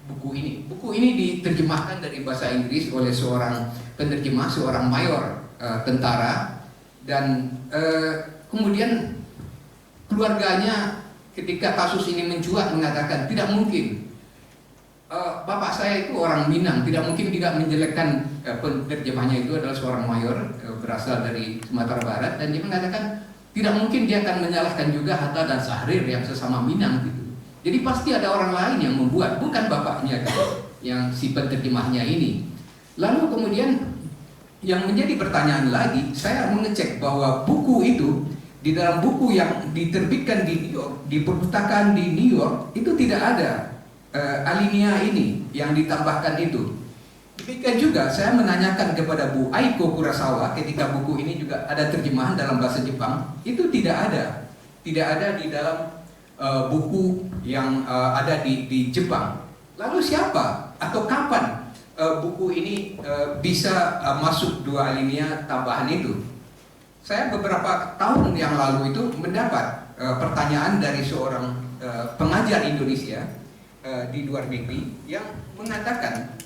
buku ini? Buku ini diterjemahkan dari bahasa Inggris oleh seorang penerjemah, seorang mayor tentara, dan kemudian keluarganya ketika kasus ini mencuat mengatakan tidak mungkin, bapak saya itu orang Minang, tidak mungkin tidak menjelekkan penerjemahnya itu adalah seorang mayor berasal dari Sumatera Barat, dan dia mengatakan tidak mungkin dia akan menyalahkan juga Hatta dan Syahrir yang sesama Minang gitu. Jadi pasti ada orang lain yang membuat, bukan bapaknya kan, yang si penerjemahnya ini. Lalu kemudian yang menjadi pertanyaan lagi, saya mengecek bahwa buku itu di dalam buku yang diterbitkan di New York, di perpustakaan di New York itu tidak ada alinea ini yang ditambahkan itu. Demikian juga saya menanyakan kepada Bu Aiko Kurosawa ketika buku ini juga ada terjemahan dalam bahasa Jepang, itu tidak ada di dalam buku yang ada di Jepang. Lalu siapa atau kapan buku ini bisa masuk dua alinea tambahan itu? Saya beberapa tahun yang lalu itu mendapat pertanyaan dari seorang pengajar Indonesia di luar negeri yang mengatakan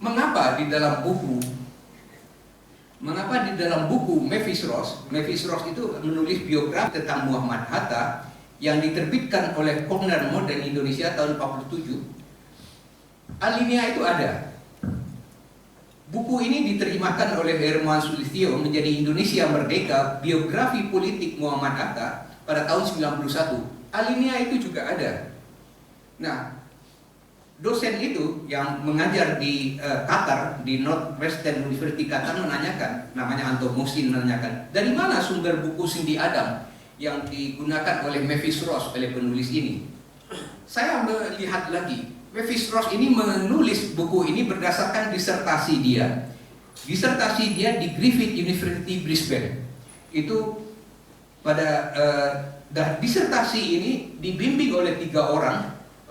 mengapa di dalam buku Mavis Ross itu menulis biografi tentang Muhammad Hatta yang diterbitkan oleh Cornell Modern Indonesia tahun 47, alinea itu ada. Buku ini diterjemahkan oleh Herman Sulistyo menjadi Indonesia Merdeka, biografi politik Muhammad Hatta pada tahun 91. Alinea itu juga ada. Nah, dosen itu yang mengajar di Qatar, di Northwestern University Qatar menanyakan, namanya Anto Muhsin menanyakan, dari mana sumber buku Cindy Adam yang digunakan oleh Mavis Ross oleh penulis ini? Saya melihat lagi, Mavis Ross ini menulis buku ini berdasarkan disertasi dia. Disertasi dia di Griffith University Brisbane. Itu pada disertasi ini dibimbing oleh 3 orang,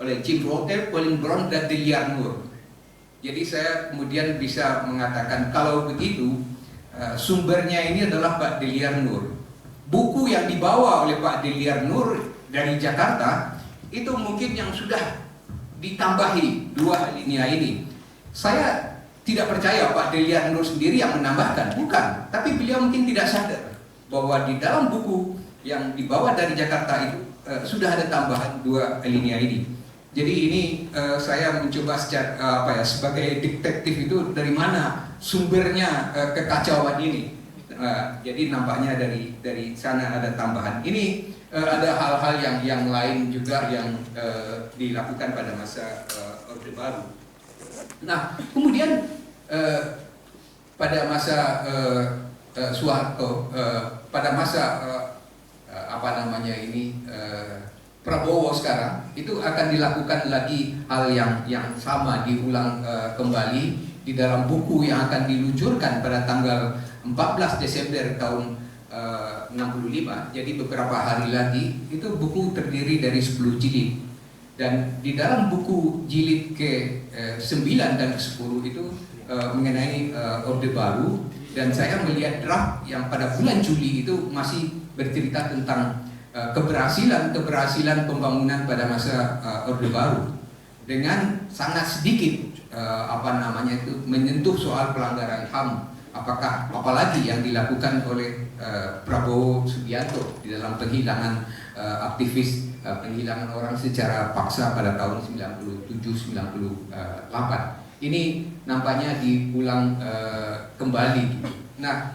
oleh Jim Rotel, Colin Brown, dan Deliar Nur. Jadi saya kemudian bisa mengatakan kalau begitu sumbernya ini adalah Pak Deliar Nur. Buku yang dibawa oleh Pak Deliar Nur dari Jakarta itu mungkin yang sudah ditambahi 2 alinea ini. Saya tidak percaya Pak Deliar Nur sendiri yang menambahkan, bukan. Tapi beliau mungkin tidak sadar bahwa di dalam buku yang dibawa dari Jakarta itu sudah ada tambahan 2 alinea ini. Jadi ini saya mencoba sebagai detektif itu dari mana sumbernya kekacauan ini. Jadi nampaknya dari sana ada tambahan. Ini ada hal-hal yang lain juga yang dilakukan pada masa Orde Baru. Nah, kemudian pada masa Soeharto, pada masa Prabowo sekarang itu akan dilakukan lagi hal yang sama, diulang kembali, di dalam buku yang akan diluncurkan pada tanggal 14 Desember tahun 65, jadi beberapa hari lagi, itu buku terdiri dari 10 jilid. Dan di dalam buku jilid ke-9 dan ke-10 itu mengenai Orde Baru, dan saya melihat draft yang pada bulan Juli itu masih bercerita tentang keberhasilan pembangunan pada masa Orde Baru, dengan sangat sedikit menyentuh soal pelanggaran HAM, apalagi yang dilakukan oleh Prabowo Subianto di dalam penghilangan aktivis, penghilangan orang secara paksa pada tahun 97-98. Ini nampaknya diulang kembali. Nah,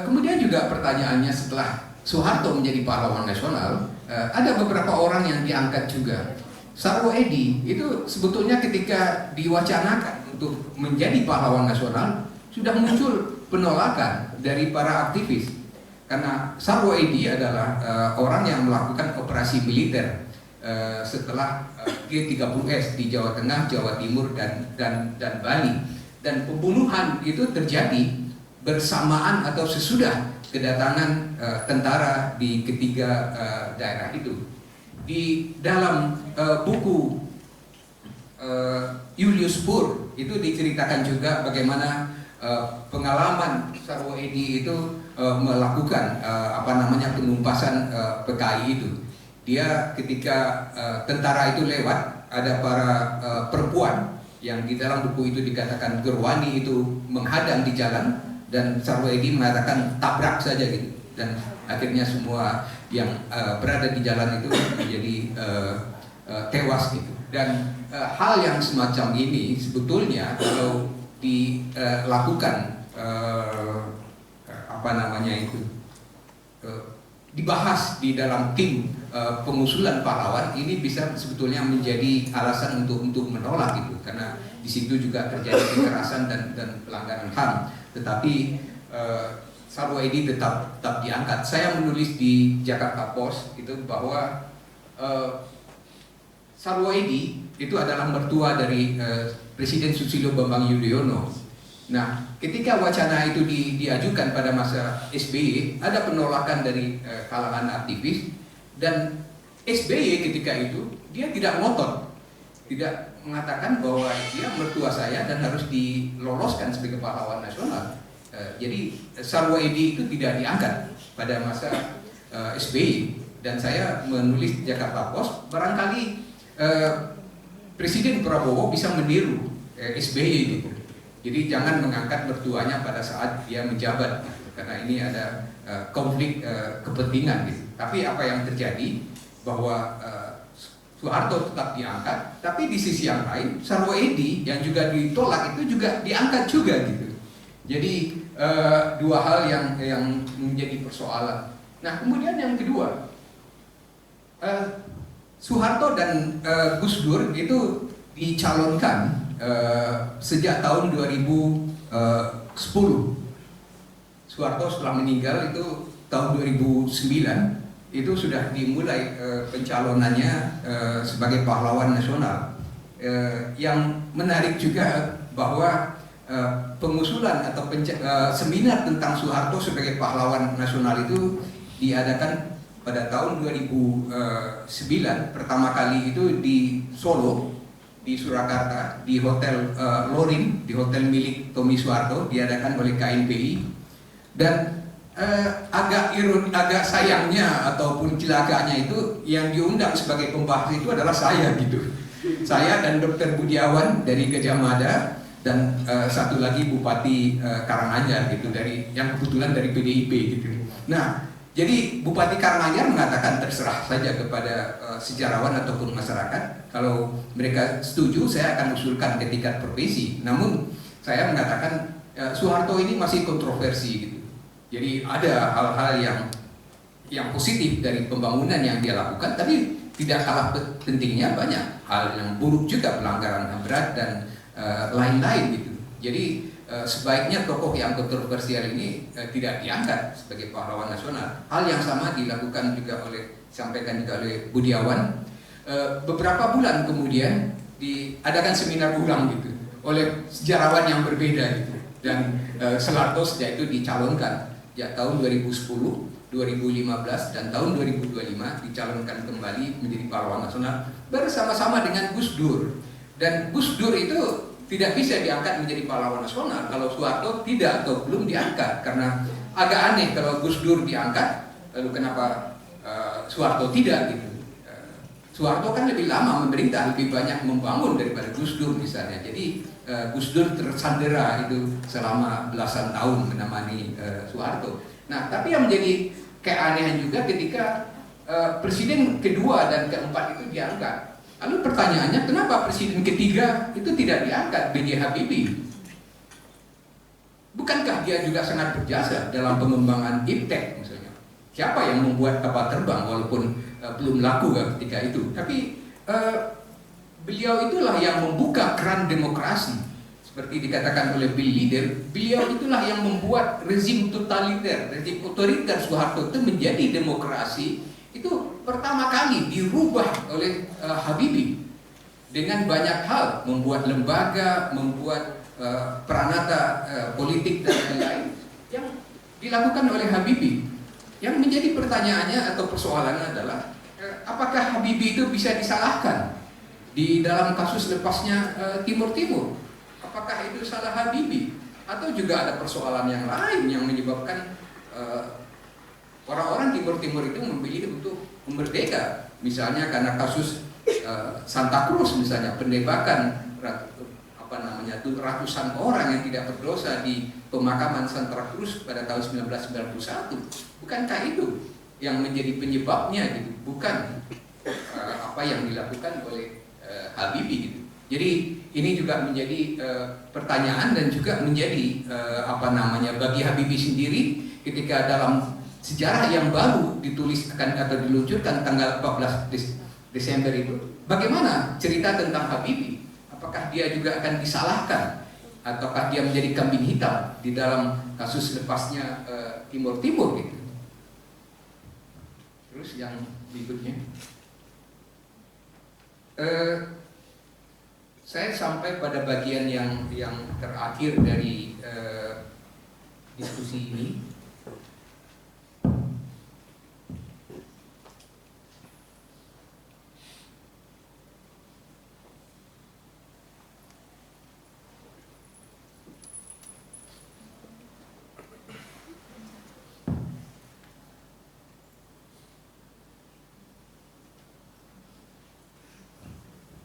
kemudian juga pertanyaannya, setelah Soeharto menjadi pahlawan nasional, ada beberapa orang yang diangkat juga. Sarwo Edi itu sebetulnya ketika diwacanakan untuk menjadi pahlawan nasional sudah muncul penolakan dari para aktivis, karena Sarwo Edi adalah orang yang melakukan operasi militer setelah G30S di Jawa Tengah, Jawa Timur, dan Bali, dan pembunuhan itu terjadi bersamaan atau sesudah kedatangan tentara di ketiga daerah itu. Di dalam buku Julius Burr itu diceritakan juga bagaimana pengalaman Sarwo Edi itu melakukan penumpasan PKI itu. Dia ketika tentara itu lewat, ada para perempuan yang di dalam buku itu dikatakan gerwani itu menghadang di jalan, dan Sarwo Edi mengatakan tabrak saja gitu, dan akhirnya semua yang berada di jalan itu menjadi tewas gitu. Dan hal yang semacam ini sebetulnya kalau dilakukan dibahas di dalam tim pengusulan pahlawan, ini bisa sebetulnya menjadi alasan untuk menolak itu, karena di situ juga terjadi kekerasan dan pelanggaran HAM. Tetapi Sarwo Edi tetap diangkat. Saya menulis di Jakarta Post itu bahwa Sarwo Edi itu adalah mertua dari Presiden Susilo Bambang Yudhoyono. Nah, ketika wacana itu diajukan pada masa SBY, ada penolakan dari kalangan aktivis, dan SBY ketika itu dia tidak ngotot, tidak mengatakan bahwa dia mertua saya dan harus diloloskan sebagai pahlawan nasional. Jadi Sarwo Edi itu tidak diangkat pada masa SBY, dan saya menulis di Jakarta Post, barangkali Presiden Prabowo bisa meniru SBY gitu. Jadi jangan mengangkat mertuanya pada saat dia menjabat gitu, karena ini ada konflik kepentingan gitu. Tapi apa yang terjadi bahwa Soeharto tetap diangkat, tapi di sisi yang lain Sarwo Edi yang juga ditolak itu juga diangkat juga gitu. Jadi dua hal yang menjadi persoalan. Nah, kemudian yang kedua, Soeharto dan Gus Dur itu dicalonkan sejak tahun 2010. Soeharto setelah meninggal itu tahun 2009 itu sudah dimulai pencalonannya sebagai pahlawan nasional. Yang menarik juga bahwa pengusulan atau seminar tentang Soeharto sebagai pahlawan nasional itu diadakan pada tahun 2009, pertama kali itu di Solo, di Surakarta, di Hotel Lorin, di hotel milik Tommy Soeharto, diadakan oleh KNPI. Dan agak sayangnya ataupun celakanya itu yang diundang sebagai pembahas itu adalah saya gitu. Saya dan Dr. Budiawan dari Gajah Mada, dan satu lagi Bupati Karanganyar gitu, yang kebetulan dari PDIP gitu. Nah, jadi Bupati Karanganyar mengatakan terserah saja kepada sejarawan ataupun masyarakat, kalau mereka setuju saya akan usulkan ke tingkat provinsi. Namun saya mengatakan Soeharto ini masih kontroversi gitu. Jadi ada hal-hal yang positif dari pembangunan yang dia lakukan, tapi tidak kalah pentingnya banyak hal yang buruk juga, pelanggaran HAM berat dan lain-lain gitu. Jadi sebaiknya tokoh yang kontroversial ini tidak diangkat sebagai pahlawan nasional. Hal yang sama dilakukan juga disampaikan juga oleh Budiawan. Beberapa bulan kemudian diadakan seminar ulang gitu oleh sejarawan yang berbeda gitu. Dan Soeharto sejak itu dicalonkan sejak tahun 2010, 2015 dan tahun 2025 dicalonkan kembali menjadi pahlawan nasional bersama-sama dengan Gus Dur. Dan Gus Dur itu tidak bisa diangkat menjadi pahlawan nasional kalau Soeharto tidak atau belum diangkat, karena agak aneh kalau Gus Dur diangkat lalu kenapa Soeharto tidak gitu. Soeharto kan lebih lama memerintah, lebih banyak membangun daripada Gus Dur misalnya. Jadi Gus Dur tersandera itu selama belasan tahun menemani Soeharto. Nah, tapi yang menjadi keanehan juga ketika presiden kedua dan keempat itu diangkat. Lalu pertanyaannya, kenapa presiden ketiga itu tidak diangkat, B.J. Habibie? Bukankah dia juga sangat berjasa dalam pengembangan iptek misalnya? Siapa yang membuat kapal terbang walaupun belum laku ketika itu? Tapi beliau itulah yang membuka keran demokrasi. Seperti dikatakan oleh Bill Leader, beliau itulah yang membuat rezim totaliter, rezim otoriter Soeharto itu menjadi demokrasi. Itu pertama kali dirubah oleh Habibie dengan banyak hal, membuat lembaga, membuat peranata politik dan lain-lain yang dilakukan oleh Habibie. Yang menjadi pertanyaannya atau persoalannya adalah apakah Habibie itu bisa disalahkan di dalam kasus lepasnya Timur Timur? Apakah itu salah Habibie? Atau juga ada persoalan yang lain yang menyebabkan orang-orang Timur itu memilih untuk merdeka, misalnya karena kasus Santa Cruz misalnya, penembakan ratusan orang yang tidak berdosa di pemakaman Santa Cruz pada tahun 1991. Bukankah itu yang menjadi penyebabnya gitu, bukan apa yang dilakukan oleh Habibie gitu. Jadi ini juga menjadi pertanyaan dan juga menjadi bagi Habibie sendiri ketika dalam sejarah yang baru dituliskan atau diluncurkan tanggal 14 Desember itu, bagaimana cerita tentang Habibie? Apakah dia juga akan disalahkan ataukah dia menjadi kambing hitam di dalam kasus lepasnya Timur gitu? Terus yang berikutnya, saya sampai pada bagian yang terakhir dari diskusi ini.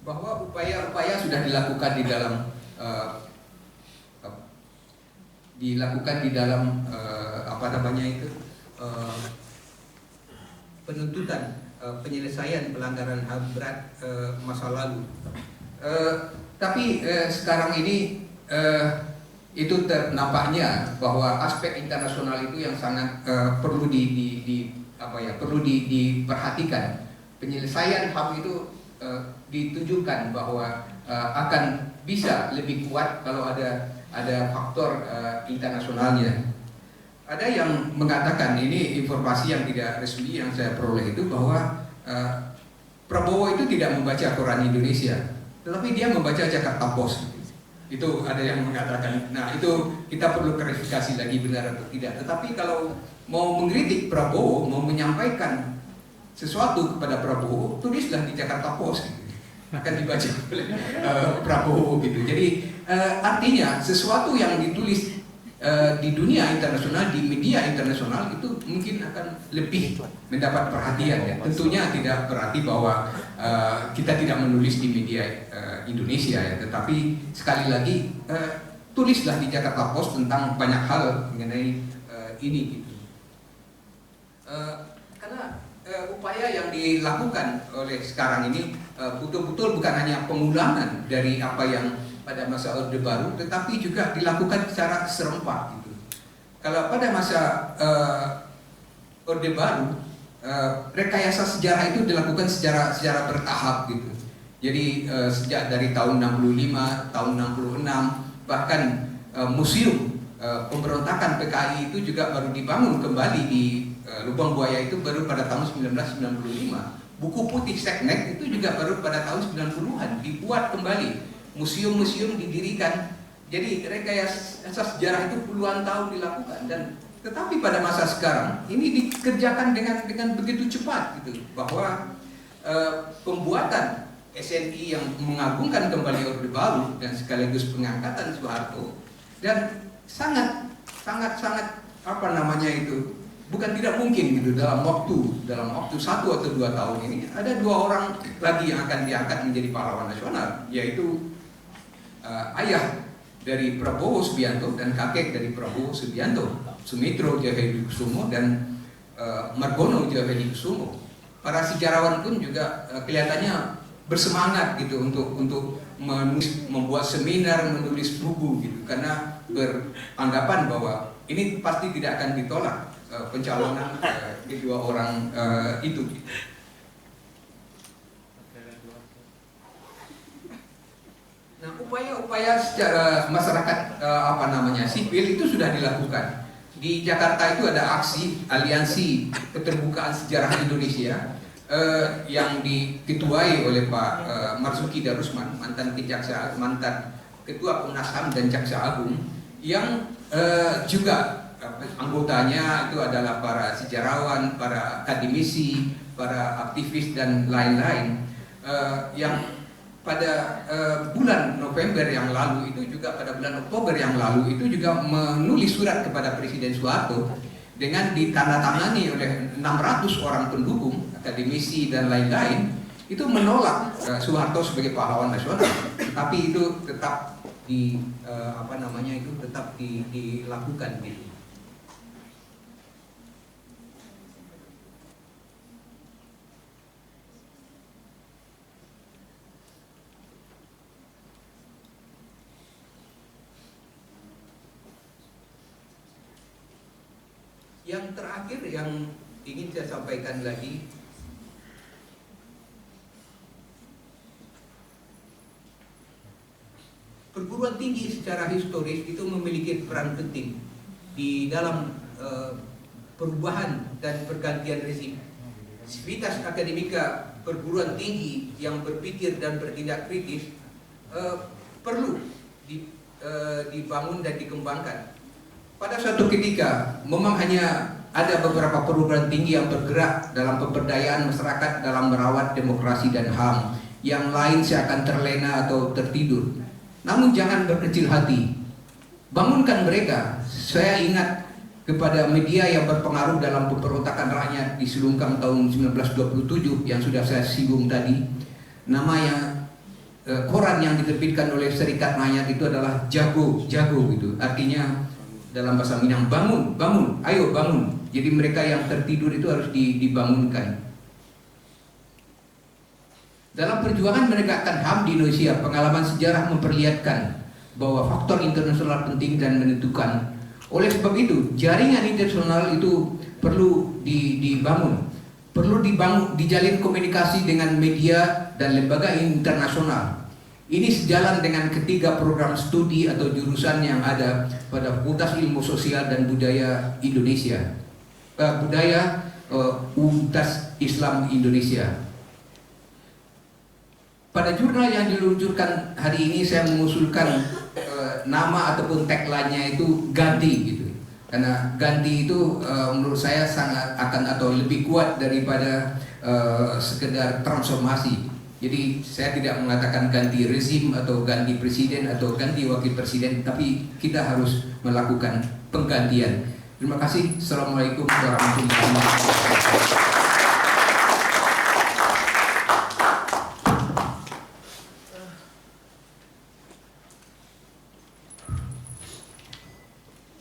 Bahwa upaya-upaya sudah dilakukan di dalam penuntutan penyelesaian pelanggaran HAM berat masa lalu. Tapi sekarang ini itu nampaknya bahwa aspek internasional itu yang sangat perlu diperhatikan. Penyelesaian HAM itu ditunjukkan bahwa akan bisa lebih kuat kalau ada faktor internasionalnya. Ada yang mengatakan, ini informasi yang tidak resmi yang saya peroleh itu, bahwa Prabowo itu tidak membaca Quran Indonesia, tetapi dia membaca Jakarta Post. Itu ada yang mengatakan. Nah, itu kita perlu klarifikasi lagi benar atau tidak. Tetapi kalau mau mengkritik Prabowo, mau menyampaikan sesuatu kepada Prabowo, tulislah di Jakarta Post. Akan dibaca oleh Prabowo gitu. Jadi artinya sesuatu yang ditulis di dunia internasional, di media internasional itu mungkin akan lebih mendapat perhatian ya. Tentunya tidak berarti bahwa kita tidak menulis di media Indonesia ya, tetapi sekali lagi tulislah di Jakarta Post tentang banyak hal mengenai ini gitu. Karena upaya yang dilakukan oleh sekarang ini betul-betul bukan hanya pengulangan dari apa yang pada masa Orde Baru, tetapi juga dilakukan secara serempak gitu. Kalau pada masa Orde Baru, rekayasa sejarah itu dilakukan secara bertahap gitu. Jadi sejak dari tahun 65, tahun 66, bahkan museum pemberontakan PKI itu juga baru dibangun kembali di Lubang Buaya itu baru pada tahun 1995. Buku putih Seknek itu juga baru pada tahun 90-an dibuat kembali museum-museum didirikan. Jadi rekayasa sejarah itu puluhan tahun dilakukan, dan tetapi pada masa sekarang ini dikerjakan dengan begitu cepat gitu, bahwa pembuatan SNI yang mengagungkan kembali Orde Baru dan sekaligus pengangkatan Soeharto, dan sangat apa namanya itu, bukan tidak mungkin gitu dalam waktu 1 atau 2 tahun ini ada 2 orang lagi yang akan diangkat menjadi pahlawan nasional, yaitu ayah dari Prabowo Subianto dan kakek dari Prabowo Subianto, Sumitro Djahadikusumo dan Margono Djahadikusumo. Para sejarawan pun juga kelihatannya bersemangat gitu untuk membuat seminar, menulis buku gitu, karena beranggapan bahwa ini pasti tidak akan ditolak pencalonan kedua orang itu. Nah, upaya-upaya secara masyarakat sipil itu sudah dilakukan. Di Jakarta itu ada aksi Aliansi Keterbukaan Sejarah Indonesia yang diketuai oleh Pak Marzuki Darusman, mantan Ketua Komnas HAM dan Jaksa Agung, yang juga anggotanya itu adalah para sejarawan, para akademisi, para aktivis dan lain-lain, yang pada bulan November yang lalu itu juga, pada bulan Oktober yang lalu itu juga menulis surat kepada Presiden Soeharto dengan ditandatangani oleh 600 orang pendukung, akademisi dan lain-lain, itu menolak Soeharto sebagai pahlawan nasional, tapi itu tetap dilakukan gitu. Yang terakhir yang ingin saya sampaikan lagi, perguruan tinggi secara historis itu memiliki peran penting di dalam perubahan dan pergantian rezim. Sivitas akademika perguruan tinggi yang berpikir dan bertindak kritis perlu dibangun dan dikembangkan. Pada suatu ketika memang hanya ada beberapa perguruan tinggi yang bergerak dalam pemberdayaan masyarakat dalam merawat demokrasi dan HAM, yang lain seakan terlena atau tertidur. Namun jangan berkecil hati, bangunkan mereka. Saya ingat kepada media yang berpengaruh dalam pemberontakan rakyat di Selungkang tahun 1927 yang sudah saya singgung tadi. Namanya koran yang diterbitkan oleh Serikat Rakyat itu adalah Jago gitu. Artinya dalam bahasa Minang, bangun, ayo bangun. Jadi mereka yang tertidur itu harus dibangunkan. Dalam perjuangan menegakkan HAM di Indonesia, pengalaman sejarah memperlihatkan bahwa faktor internasional penting dan menentukan. Oleh sebab itu, jaringan internasional itu perlu dibangun. Perlu dijalin komunikasi dengan media dan lembaga internasional. Ini sejalan dengan ketiga program studi atau jurusan yang ada pada Fakultas Ilmu Sosial dan Budaya Indonesia, Universitas Islam Indonesia. Pada jurnal yang diluncurkan hari ini saya mengusulkan nama ataupun tagline-nya itu ganti gitu. Karena ganti itu menurut saya sangat akan atau lebih kuat daripada sekedar transformasi. Jadi saya tidak mengatakan ganti rezim atau ganti presiden atau ganti wakil presiden, tapi kita harus melakukan penggantian. Terima kasih. Assalamualaikum warahmatullahi wabarakatuh.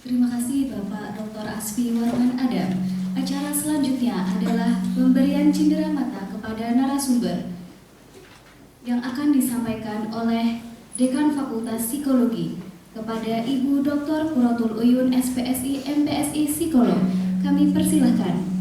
Terima kasih Bapak Dr. Asfi Warman Adam. Acara selanjutnya adalah pemberian cindera mata kepada narasumber yang akan disampaikan oleh Dekan Fakultas Psikologi kepada Ibu Dr. Quratul Uyun SPSI MPSI Psikolog. Kami persilahkan.